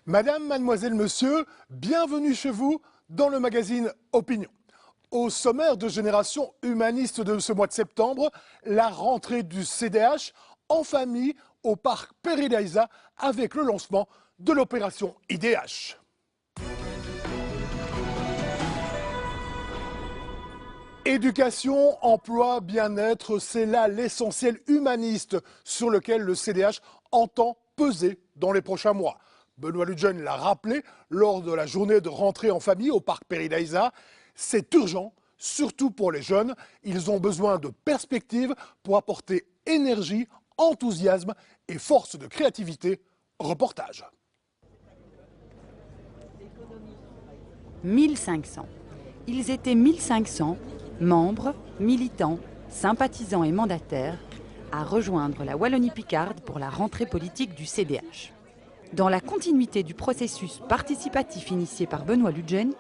Madame, mademoiselle, monsieur, bienvenue chez vous dans le magazine Opinion. Au sommaire de Génération Humaniste de ce mois de septembre, la rentrée du CDH en famille au parc Péridaïsa avec le lancement de l'opération IDH. Éducation, emploi, bien-être, c'est là l'essentiel humaniste sur lequel le CDH entend peser dans les prochains mois. Benoît Ludgen l'a rappelé lors de la journée de rentrée en famille au parc Péridaïsa. C'est urgent, surtout pour les jeunes. Ils ont besoin de perspectives pour apporter énergie, enthousiasme et force de créativité. Reportage. 1500. Ils étaient 1500, membres, militants, sympathisants et mandataires, à rejoindre la Wallonie-Picarde pour la rentrée politique du CDH. Dans la continuité du processus participatif initié par Benoît Ludgen,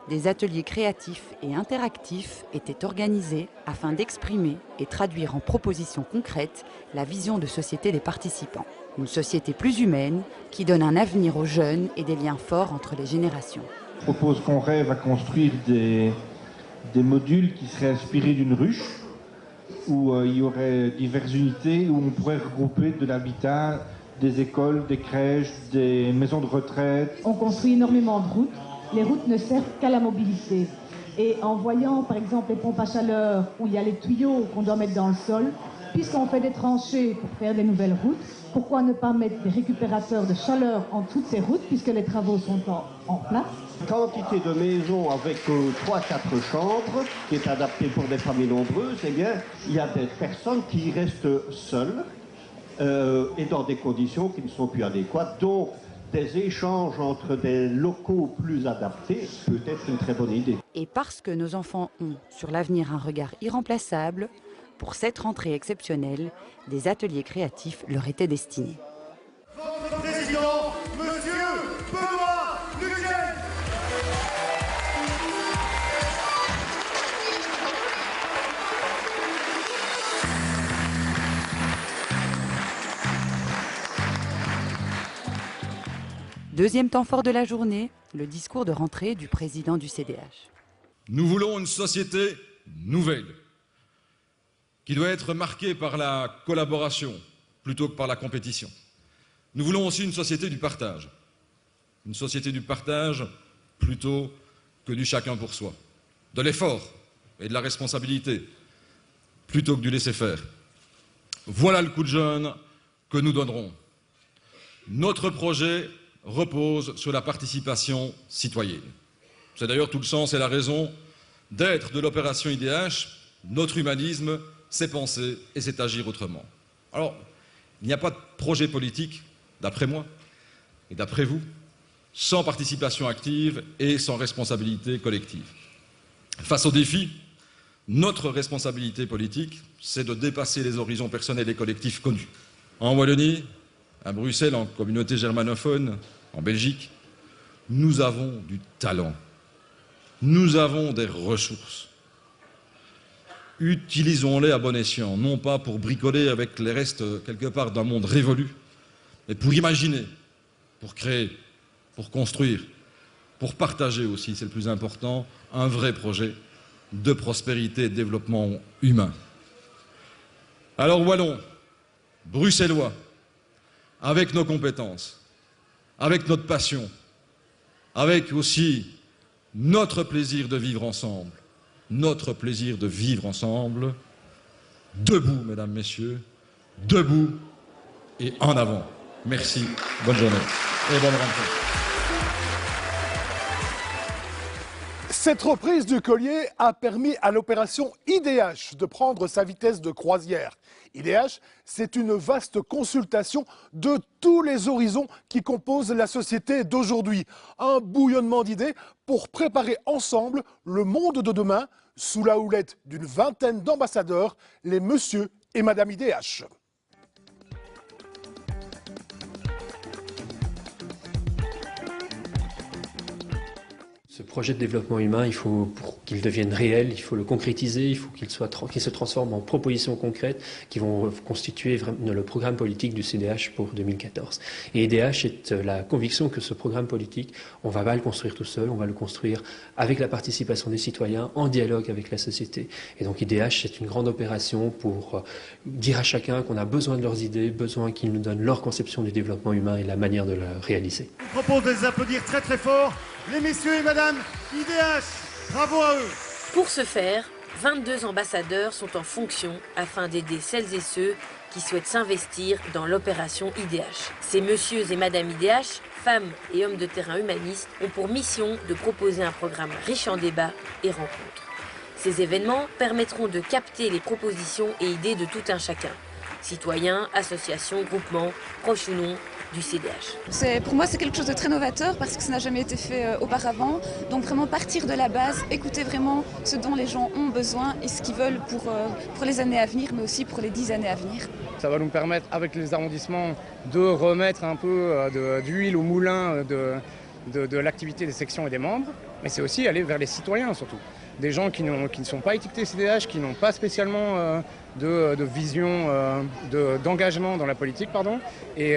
des ateliers créatifs et interactifs étaient organisés afin d'exprimer et traduire en propositions concrètes la vision de société des participants. Une société plus humaine qui donne un avenir aux jeunes et des liens forts entre les générations. Je propose qu'on rêve à construire des modules qui seraient inspirés d'une ruche, où il y aurait diverses unités, où on pourrait regrouper de l'habitat, des écoles, des crèches, des maisons de retraite. On construit énormément de routes. Les routes ne servent qu'à la mobilité. Et en voyant par exemple les pompes à chaleur où il y a les tuyaux qu'on doit mettre dans le sol, puisqu'on fait des tranchées pour faire des nouvelles routes, pourquoi ne pas mettre des récupérateurs de chaleur en toutes ces routes puisque les travaux sont en place? Quantité de maisons avec 3-4 chambres qui est adaptée pour des familles nombreuses, eh bien, il y a des personnes qui restent seules et dans des conditions qui ne sont plus adéquates. Donc, des échanges entre des locaux plus adaptés peut être une très bonne idée. Et parce que nos enfants ont sur l'avenir un regard irremplaçable, pour cette rentrée exceptionnelle, des ateliers créatifs leur étaient destinés. Votre président, monsieur Benoît Ludgen. Deuxième temps fort de la journée, le discours de rentrée du président du CDH. Nous voulons une société nouvelle, qui doit être marquée par la collaboration plutôt que par la compétition. Nous voulons aussi une société du partage. Une société du partage plutôt que du chacun pour soi. De l'effort et de la responsabilité plutôt que du laisser-faire. Voilà le coup de jeune que nous donnerons. Notre projet repose sur la participation citoyenne. C'est d'ailleurs tout le sens et la raison d'être de l'opération IDH. Notre humanisme, c'est penser et c'est agir autrement. Alors, il n'y a pas de projet politique, d'après moi et d'après vous, sans participation active et sans responsabilité collective. Face aux défis, notre responsabilité politique, c'est de dépasser les horizons personnels et collectifs connus. En Wallonie, à Bruxelles, en communauté germanophone, en Belgique, nous avons du talent, nous avons des ressources. Utilisons-les à bon escient, non pas pour bricoler avec les restes quelque part d'un monde révolu, mais pour imaginer, pour créer, pour construire, pour partager aussi, c'est le plus important, un vrai projet de prospérité et de développement humain. Alors Wallons, Bruxellois, avec nos compétences, avec notre passion, avec aussi notre plaisir de vivre ensemble, debout, mesdames, messieurs, debout et en avant. Merci, bonne journée et bonne rentrée. Cette reprise du collier a permis à l'opération IDH de prendre sa vitesse de croisière. IDH, c'est une vaste consultation de tous les horizons qui composent la société d'aujourd'hui. Un bouillonnement d'idées pour préparer ensemble le monde de demain sous la houlette d'une vingtaine d'ambassadeurs, les monsieur et madame IDH. Ce projet de développement humain, pour qu'il devienne réel, il faut le concrétiser, il faut qu'il se transforme en propositions concrètes qui vont constituer le programme politique du CDH pour 2014. Et IDH est la conviction que ce programme politique, on ne va pas le construire tout seul, on va le construire avec la participation des citoyens, en dialogue avec la société. Et donc IDH, c'est une grande opération pour dire à chacun qu'on a besoin de leurs idées, besoin qu'ils nous donnent leur conception du développement humain et la manière de le réaliser. Je vous propose de les applaudir très très fort, les messieurs et madame IDH. Bravo à eux. Pour ce faire, 22 ambassadeurs sont en fonction afin d'aider celles et ceux qui souhaitent s'investir dans l'opération IDH. Ces messieurs et madame IDH, femmes et hommes de terrain humanistes, ont pour mission de proposer un programme riche en débats et rencontres. Ces événements permettront de capter les propositions et idées de tout un chacun. Citoyens, associations, groupements, proches ou non du CDH. Pour moi, c'est quelque chose de très novateur parce que ça n'a jamais été fait auparavant. Donc vraiment partir de la base, écouter vraiment ce dont les gens ont besoin et ce qu'ils veulent pour les années à venir, mais aussi pour les 10 années à venir. Ça va nous permettre, avec les arrondissements, de remettre un peu d'huile au moulin de l'activité des sections et des membres. Mais c'est aussi aller vers les citoyens surtout. Des gens qui ne sont pas étiquetés CDH, qui n'ont pas spécialement de vision, d'engagement dans la politique, pardon. Et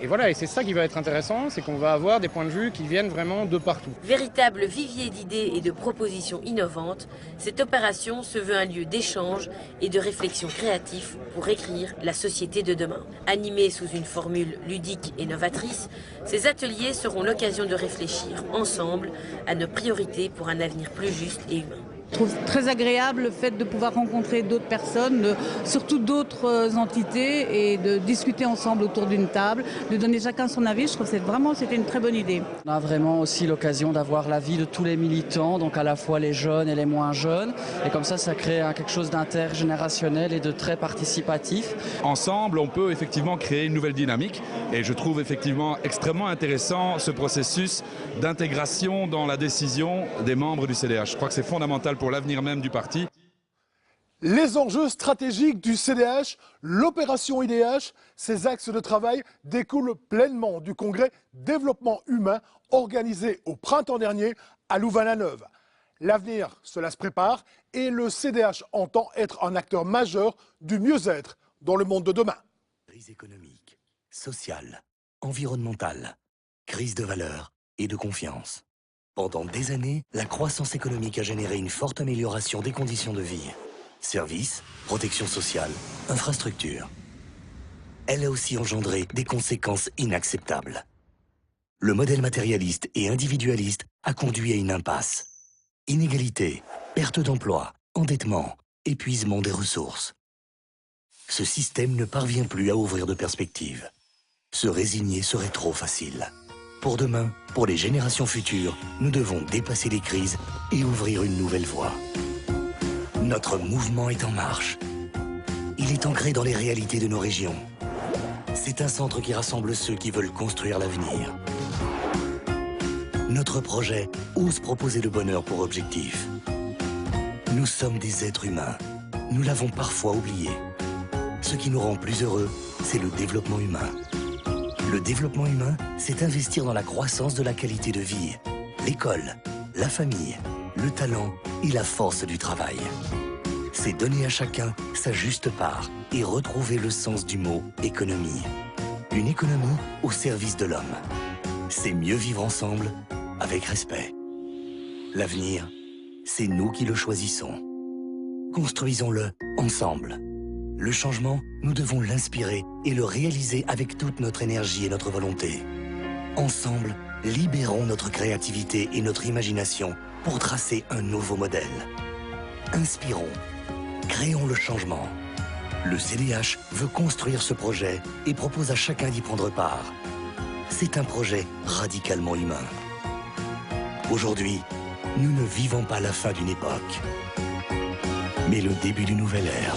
voilà, et c'est ça qui va être intéressant, c'est qu'on va avoir des points de vue qui viennent vraiment de partout. Véritable vivier d'idées et de propositions innovantes, cette opération se veut un lieu d'échange et de réflexion créatif pour écrire la société de demain. Animés sous une formule ludique et novatrice, ces ateliers seront l'occasion de réfléchir ensemble à nos priorités pour un avenir plus juste et humain. Je trouve très agréable le fait de pouvoir rencontrer d'autres personnes, surtout d'autres entités, et de discuter ensemble autour d'une table, de donner chacun son avis. Je trouve que c'était une très bonne idée. On a vraiment aussi l'occasion d'avoir l'avis de tous les militants, donc à la fois les jeunes et les moins jeunes. Et comme ça crée quelque chose d'intergénérationnel et de très participatif. Ensemble, on peut effectivement créer une nouvelle dynamique. Et je trouve effectivement extrêmement intéressant ce processus d'intégration dans la décision des membres du CDH. Je crois que c'est fondamental pour l'avenir même du parti. Les enjeux stratégiques du CDH, l'opération IDH, ces axes de travail découlent pleinement du congrès Développement Humain organisé au printemps dernier à Louvain-la-Neuve. L'avenir, cela se prépare et le CDH entend être un acteur majeur du mieux-être dans le monde de demain. Crise économique, sociale, environnementale, crise de valeurs et de confiance. Pendant des années, la croissance économique a généré une forte amélioration des conditions de vie. Services, protection sociale, infrastructures. Elle a aussi engendré des conséquences inacceptables. Le modèle matérialiste et individualiste a conduit à une impasse. Inégalité, perte d'emploi, endettement, épuisement des ressources. Ce système ne parvient plus à ouvrir de perspectives. Se résigner serait trop facile. Pour demain, pour les générations futures, nous devons dépasser les crises et ouvrir une nouvelle voie. Notre mouvement est en marche. Il est ancré dans les réalités de nos régions. C'est un centre qui rassemble ceux qui veulent construire l'avenir. Notre projet ose proposer le bonheur pour objectif. Nous sommes des êtres humains. Nous l'avons parfois oublié. Ce qui nous rend plus heureux, c'est le développement humain. Le développement humain, c'est investir dans la croissance de la qualité de vie, l'école, la famille, le talent et la force du travail. C'est donner à chacun sa juste part et retrouver le sens du mot économie. Une économie au service de l'homme. C'est mieux vivre ensemble, avec respect. L'avenir, c'est nous qui le choisissons. Construisons-le ensemble. Le changement, nous devons l'inspirer et le réaliser avec toute notre énergie et notre volonté. Ensemble, libérons notre créativité et notre imagination pour tracer un nouveau modèle. Inspirons, créons le changement. Le CDH veut construire ce projet et propose à chacun d'y prendre part. C'est un projet radicalement humain. Aujourd'hui, nous ne vivons pas la fin d'une époque, mais le début d'une nouvelle ère.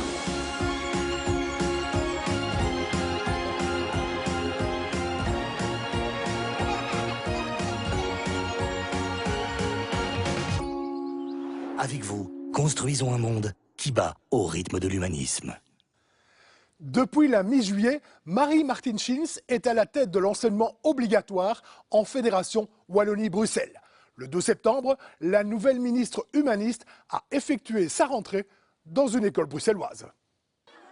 Avec vous, construisons un monde qui bat au rythme de l'humanisme. Depuis la mi-juillet, Marie-Martine Schins est à la tête de l'enseignement obligatoire en Fédération Wallonie-Bruxelles. Le 2 septembre, la nouvelle ministre humaniste a effectué sa rentrée dans une école bruxelloise.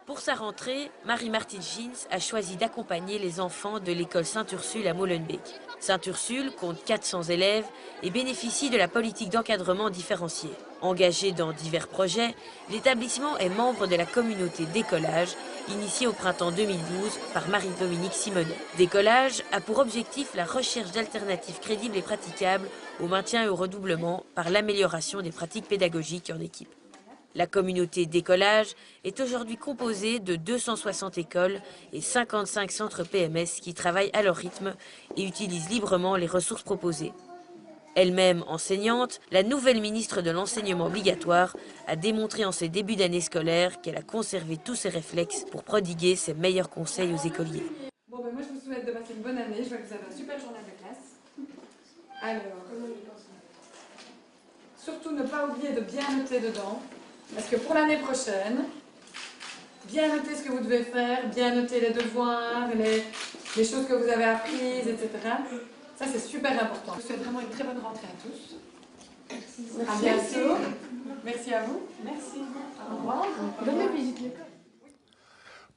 Pour sa rentrée, Marie-Martine Schins a choisi d'accompagner les enfants de l'école Saint-Ursule à Molenbeek. Saint-Ursule compte 400 élèves et bénéficie de la politique d'encadrement différenciée. Engagé dans divers projets, l'établissement est membre de la communauté Décollage, initiée au printemps 2012 par Marie-Dominique Simonet. Décollage a pour objectif la recherche d'alternatives crédibles et praticables au maintien et au redoublement par l'amélioration des pratiques pédagogiques en équipe. La communauté Décollage est aujourd'hui composée de 260 écoles et 55 centres PMS qui travaillent à leur rythme et utilisent librement les ressources proposées. Elle-même enseignante, la nouvelle ministre de l'enseignement obligatoire a démontré en ses débuts d'année scolaire qu'elle a conservé tous ses réflexes pour prodiguer ses meilleurs conseils aux écoliers. Bon, ben moi je vous souhaite de passer une bonne année, je vois que vous avez un super journal de classe. Alors, surtout ne pas oublier de bien noter dedans. Parce que pour l'année prochaine, bien noter ce que vous devez faire, bien noter les devoirs, les choses que vous avez apprises, etc. Ça, c'est super important. Je vous souhaite vraiment une très bonne rentrée à tous. Merci. À bientôt. Merci à vous. Merci. Au revoir. Bonne visite.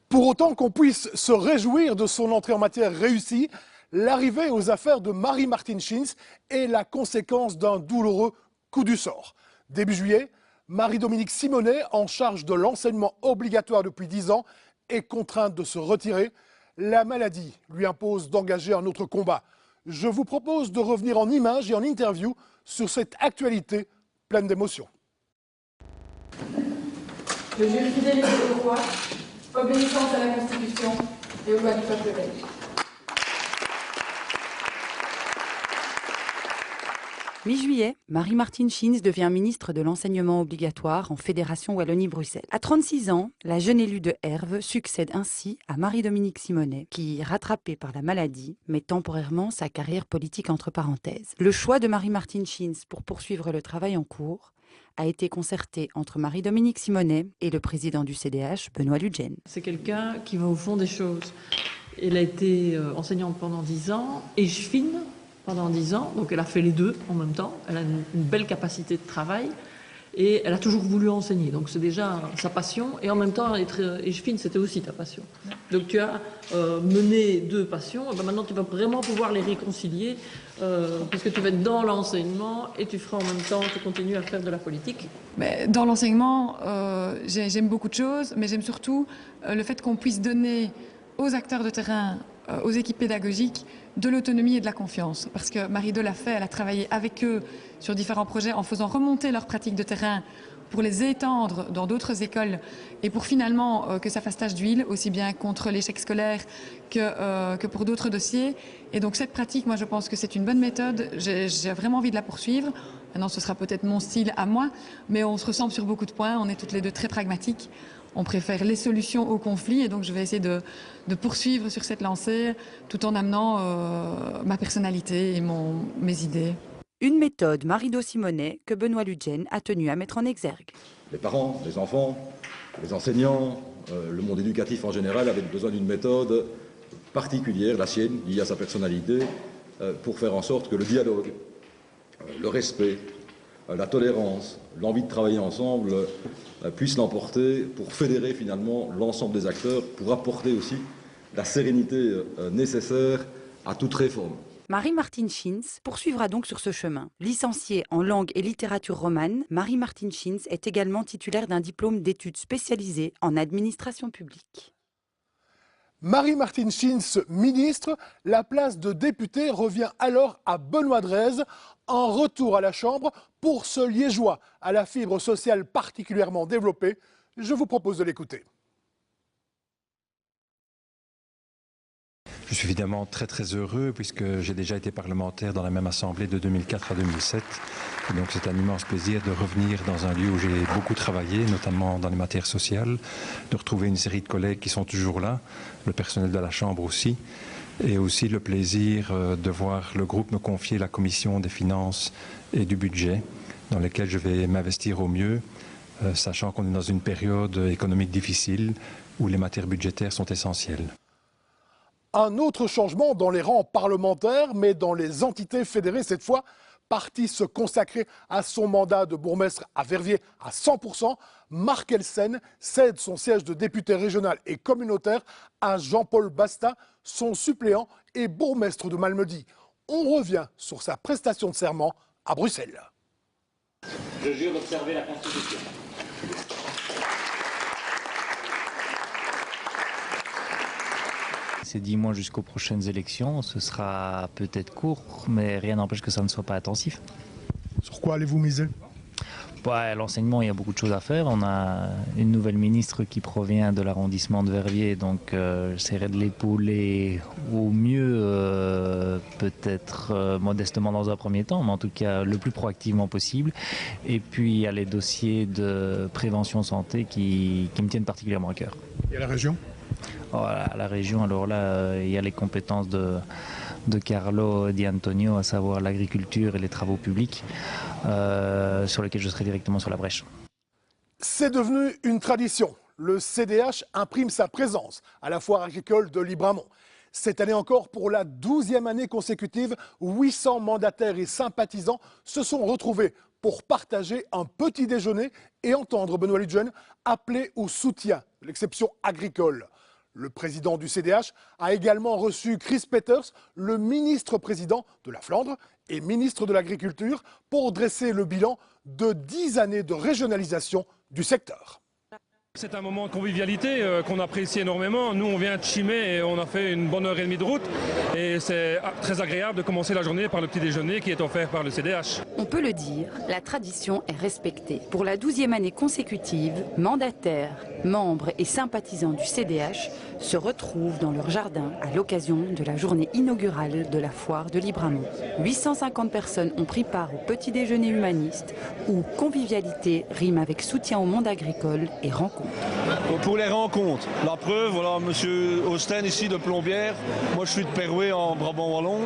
Pour autant qu'on puisse se réjouir de son entrée en matière réussie, l'arrivée aux affaires de Marie-Martine Schins est la conséquence d'un douloureux coup du sort. Début juillet, Marie-Dominique Simonet, en charge de l'enseignement obligatoire depuis 10 ans, est contrainte de se retirer. La maladie lui impose d'engager un autre combat. Je vous propose de revenir en images et en interview sur cette actualité pleine d'émotions. Je jure fidélité au roi, obéissance à la Constitution et aux lois du peuple belge. Mi-juillet, Marie-Martine Schins devient ministre de l'enseignement obligatoire en Fédération Wallonie-Bruxelles. À 36 ans, la jeune élue de Herve succède ainsi à Marie-Dominique Simonet, qui, rattrapée par la maladie, met temporairement sa carrière politique entre parenthèses. Le choix de Marie-Martine Schins pour poursuivre le travail en cours a été concerté entre Marie-Dominique Simonet et le président du CDH, Benoît Ludgen. C'est quelqu'un qui va au fond des choses. Elle a été enseignante pendant 10 ans, échevine pendant 10 ans, donc elle a fait les deux en même temps. Elle a une belle capacité de travail et elle a toujours voulu enseigner. Donc c'est déjà sa passion et en même temps être échevine, c'était aussi ta passion. Donc tu as mené deux passions, et ben maintenant tu vas vraiment pouvoir les réconcilier puisque tu vas être dans l'enseignement et tu feras en même temps, tu continues à faire de la politique. Mais dans l'enseignement, j'aime beaucoup de choses, mais j'aime surtout le fait qu'on puisse donner aux acteurs de terrain, aux équipes pédagogiques, de l'autonomie et de la confiance. Parce que Marie-Do l'a fait, elle a travaillé avec eux sur différents projets en faisant remonter leurs pratiques de terrain pour les étendre dans d'autres écoles et pour finalement que ça fasse tache d'huile, aussi bien contre l'échec scolaire que pour d'autres dossiers. Et donc cette pratique, moi je pense que c'est une bonne méthode, j'ai vraiment envie de la poursuivre. Maintenant ce sera peut-être mon style à moi, mais on se ressemble sur beaucoup de points, on est toutes les deux très pragmatiques. On préfère les solutions aux conflits et donc je vais essayer de poursuivre sur cette lancée tout en amenant ma personnalité et mes idées. Une méthode Marie-Do Simonet que Benoît Ludgen a tenu à mettre en exergue. Les parents, les enfants, les enseignants, le monde éducatif en général avaient besoin d'une méthode particulière, la sienne, liée à sa personnalité, pour faire en sorte que le dialogue, le respect, la tolérance, l'envie de travailler ensemble puissent l'emporter pour fédérer finalement l'ensemble des acteurs, pour apporter aussi la sérénité nécessaire à toute réforme. Marie-Martine Schins poursuivra donc sur ce chemin. Licenciée en langue et littérature romane, Marie-Martine Schins est également titulaire d'un diplôme d'études spécialisées en administration publique. Marie-Martine Schins, ministre, la place de députée revient alors à Benoît Drèze, en retour à la Chambre pour ce Liégeois à la fibre sociale particulièrement développée. Je vous propose de l'écouter. Je suis évidemment très heureux puisque j'ai déjà été parlementaire dans la même assemblée de 2004 à 2007. Et donc c'est un immense plaisir de revenir dans un lieu où j'ai beaucoup travaillé, notamment dans les matières sociales, de retrouver une série de collègues qui sont toujours là, le personnel de la Chambre aussi, et aussi le plaisir de voir le groupe me confier la commission des finances et du budget, dans lesquelles je vais m'investir au mieux, sachant qu'on est dans une période économique difficile où les matières budgétaires sont essentielles. Un autre changement dans les rangs parlementaires, mais dans les entités fédérées cette fois Parti se consacrer à son mandat de bourgmestre à Verviers à 100%, Marc Elsen cède son siège de député régional et communautaire à Jean-Paul Basta, son suppléant et bourgmestre de Malmedy. On revient sur sa prestation de serment à Bruxelles. Je jure d'observer la Constitution. C'est 10 mois jusqu'aux prochaines élections, ce sera peut-être court, mais rien n'empêche que ça ne soit pas intensif. Sur quoi allez-vous miser ? L'enseignement, il y a beaucoup de choses à faire. On a une nouvelle ministre qui provient de l'arrondissement de Verviers, donc j'essaierai de l'épauler au mieux, peut-être modestement dans un premier temps, mais en tout cas le plus proactivement possible. Et puis il y a les dossiers de prévention santé qui me tiennent particulièrement à cœur. Et à la région ? Voilà, la région, alors là, il y a les compétences de Carlo Di Antonio, à savoir l'agriculture et les travaux publics, sur lesquels je serai directement sur la brèche. C'est devenu une tradition. Le CDH imprime sa présence à la foire agricole de Libramont. Cette année encore, pour la 12e année consécutive, 800 mandataires et sympathisants se sont retrouvés pour partager un petit déjeuner et entendre Benoît Ludgen appeler au soutien de l'exception agricole. Le président du CDH a également reçu Chris Peeters, le ministre-président de la Flandre et ministre de l'Agriculture, pour dresser le bilan de 10 années de régionalisation du secteur. C'est un moment de convivialité qu'on apprécie énormément. Nous, on vient de Chimay et on a fait une bonne heure et demie de route. Et c'est très agréable de commencer la journée par le petit déjeuner qui est offert par le CDH. On peut le dire, la tradition est respectée. Pour la 12e année consécutive, mandataires, membres et sympathisants du CDH se retrouvent dans leur jardin à l'occasion de la journée inaugurale de la foire de Libramont. 850 personnes ont pris part au petit déjeuner humaniste où convivialité rime avec soutien au monde agricole et rencontre. Pour les rencontres, la preuve, voilà, monsieur Austen ici de Plombières, moi je suis de Perouet en Brabant Wallon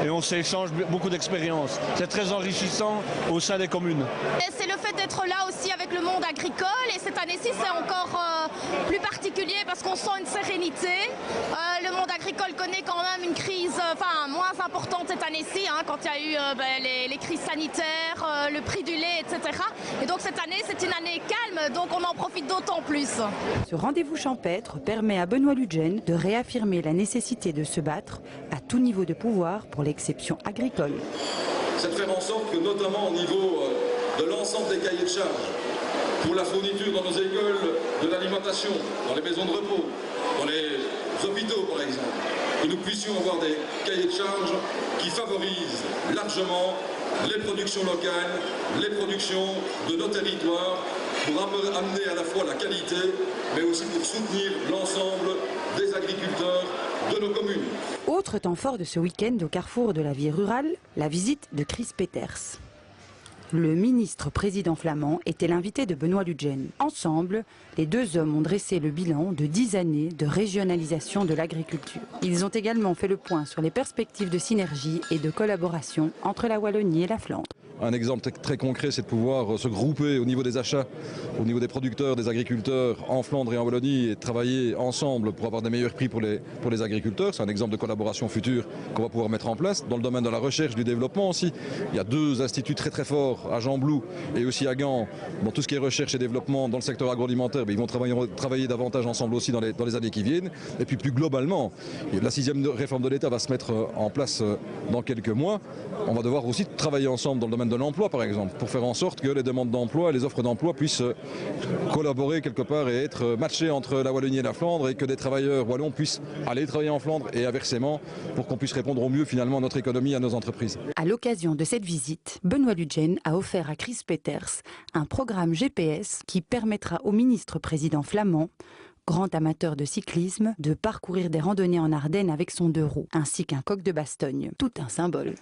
et on s'échange beaucoup d'expériences. C'est très enrichissant au sein des communes. C'est le fait d'être là aussi avec le monde agricole et cette année-ci c'est encore plus particulier parce qu'on sent une sérénité. Le monde agricole connaît quand même une crise moins importante cette année-ci, quand il y a eu les crises sanitaires, le prix du lait, etc. Et donc cette année c'est une année calme, donc on en profite d'autant plus. Ce rendez-vous champêtre permet à Benoît Ludgen de réaffirmer la nécessité de se battre à tout niveau de pouvoir pour l'exception agricole. C'est de faire en sorte que, notamment au niveau de l'ensemble des cahiers de charges, pour la fourniture dans nos écoles de l'alimentation, dans les maisons de repos, dans les hôpitaux par exemple, que nous puissions avoir des cahiers de charges qui favorisent largement les productions locales, les productions de nos territoires, pour amener à la fois la qualité, mais aussi pour soutenir l'ensemble des agriculteurs de nos communes. Autre temps fort de ce week-end au carrefour de la vie rurale, la visite de Chris Peeters. Le ministre-président flamand était l'invité de Benoît Ludgen. Ensemble, les deux hommes ont dressé le bilan de 10 années de régionalisation de l'agriculture. Ils ont également fait le point sur les perspectives de synergie et de collaboration entre la Wallonie et la Flandre. Un exemple très concret, c'est de pouvoir se grouper au niveau des achats, au niveau des producteurs, des agriculteurs en Flandre et en Wallonie et travailler ensemble pour avoir des meilleurs prix pour les agriculteurs. C'est un exemple de collaboration future qu'on va pouvoir mettre en place. Dans le domaine de la recherche, du développement aussi, il y a deux instituts très forts à Gembloux et aussi à Gand. Dans tout ce qui est recherche et développement dans le secteur agroalimentaire, ils vont travailler davantage ensemble aussi dans les années qui viennent. Et puis plus globalement, la 6e réforme de l'État va se mettre en place dans quelques mois. On va devoir aussi travailler ensemble dans le domaine de l'emploi par exemple, pour faire en sorte que les demandes d'emploi et les offres d'emploi puissent collaborer quelque part et être matchées entre la Wallonie et la Flandre et que des travailleurs wallons puissent aller travailler en Flandre et inversement pour qu'on puisse répondre au mieux finalement à notre économie et à nos entreprises. À l'occasion de cette visite, Benoît Ludgen a offert à Chris Peeters un programme GPS qui permettra au ministre-président flamand, grand amateur de cyclisme, de parcourir des randonnées en Ardennes avec son 2 roues, ainsi qu'un coq de Bastogne. Tout un symbole.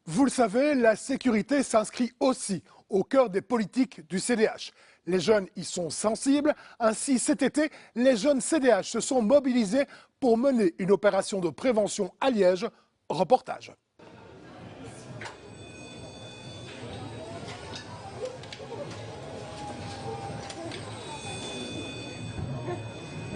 Vous le savez, la sécurité s'inscrit aussi au cœur des politiques du CDH. Les jeunes y sont sensibles. Ainsi, cet été, les jeunes CDH se sont mobilisés pour mener une opération de prévention à Liège. Reportage.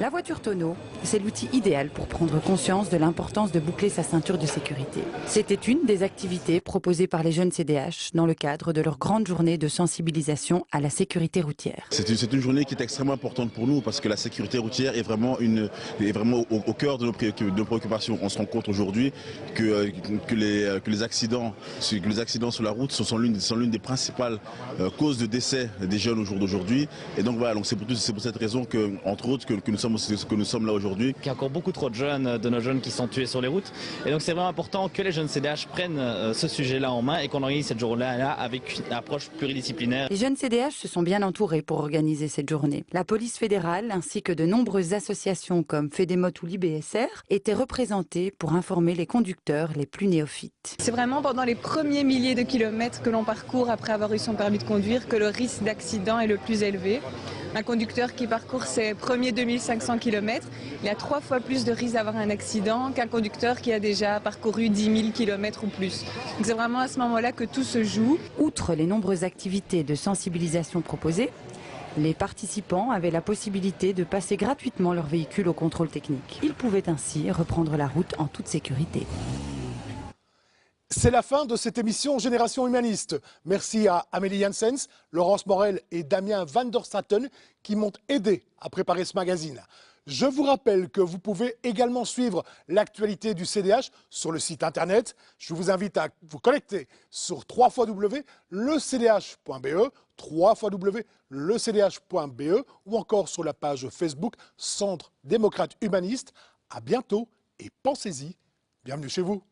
La voiture tonneau, c'est l'outil idéal pour prendre conscience de l'importance de boucler sa ceinture de sécurité. C'était une des activités proposées par les jeunes CDH dans le cadre de leur grande journée de sensibilisation à la sécurité routière. C'est une journée qui est extrêmement importante pour nous parce que la sécurité routière est vraiment au cœur de nos préoccupations. On se rend compte aujourd'hui que les accidents sur la route sont l'une des principales causes de décès des jeunes au jour d'aujourd'hui. Et donc voilà, c'est pour cette raison que, entre autres, que nous sommes là aujourd'hui. Il y a encore beaucoup trop de nos jeunes qui sont tués sur les routes. Et donc c'est vraiment important que les jeunes CDH prennent ce sujet-là en main et qu'on organise cette journée-là avec une approche pluridisciplinaire. Les jeunes CDH se sont bien entourés pour organiser cette journée. La police fédérale ainsi que de nombreuses associations comme Fédémot ou l'IBSR étaient représentées pour informer les conducteurs les plus néophytes. C'est vraiment pendant les premiers milliers de kilomètres que l'on parcourt après avoir eu son permis de conduire que le risque d'accident est le plus élevé. Un conducteur qui parcourt ses premiers 2500 km, il a 3 fois plus de risque d'avoir un accident qu'un conducteur qui a déjà parcouru 10 000 km ou plus. Donc c'est vraiment à ce moment-là que tout se joue. Outre les nombreuses activités de sensibilisation proposées, les participants avaient la possibilité de passer gratuitement leur véhicule au contrôle technique. Ils pouvaient ainsi reprendre la route en toute sécurité. C'est la fin de cette émission Génération Humaniste. Merci à Amélie Janssens, Laurence Morel et Damien van der Straten qui m'ont aidé à préparer ce magazine. Je vous rappelle que vous pouvez également suivre l'actualité du CDH sur le site internet. Je vous invite à vous connecter sur www.lecdh.be, www.lecdh.be ou encore sur la page Facebook Centre démocrate humaniste. À bientôt et pensez-y. Bienvenue chez vous.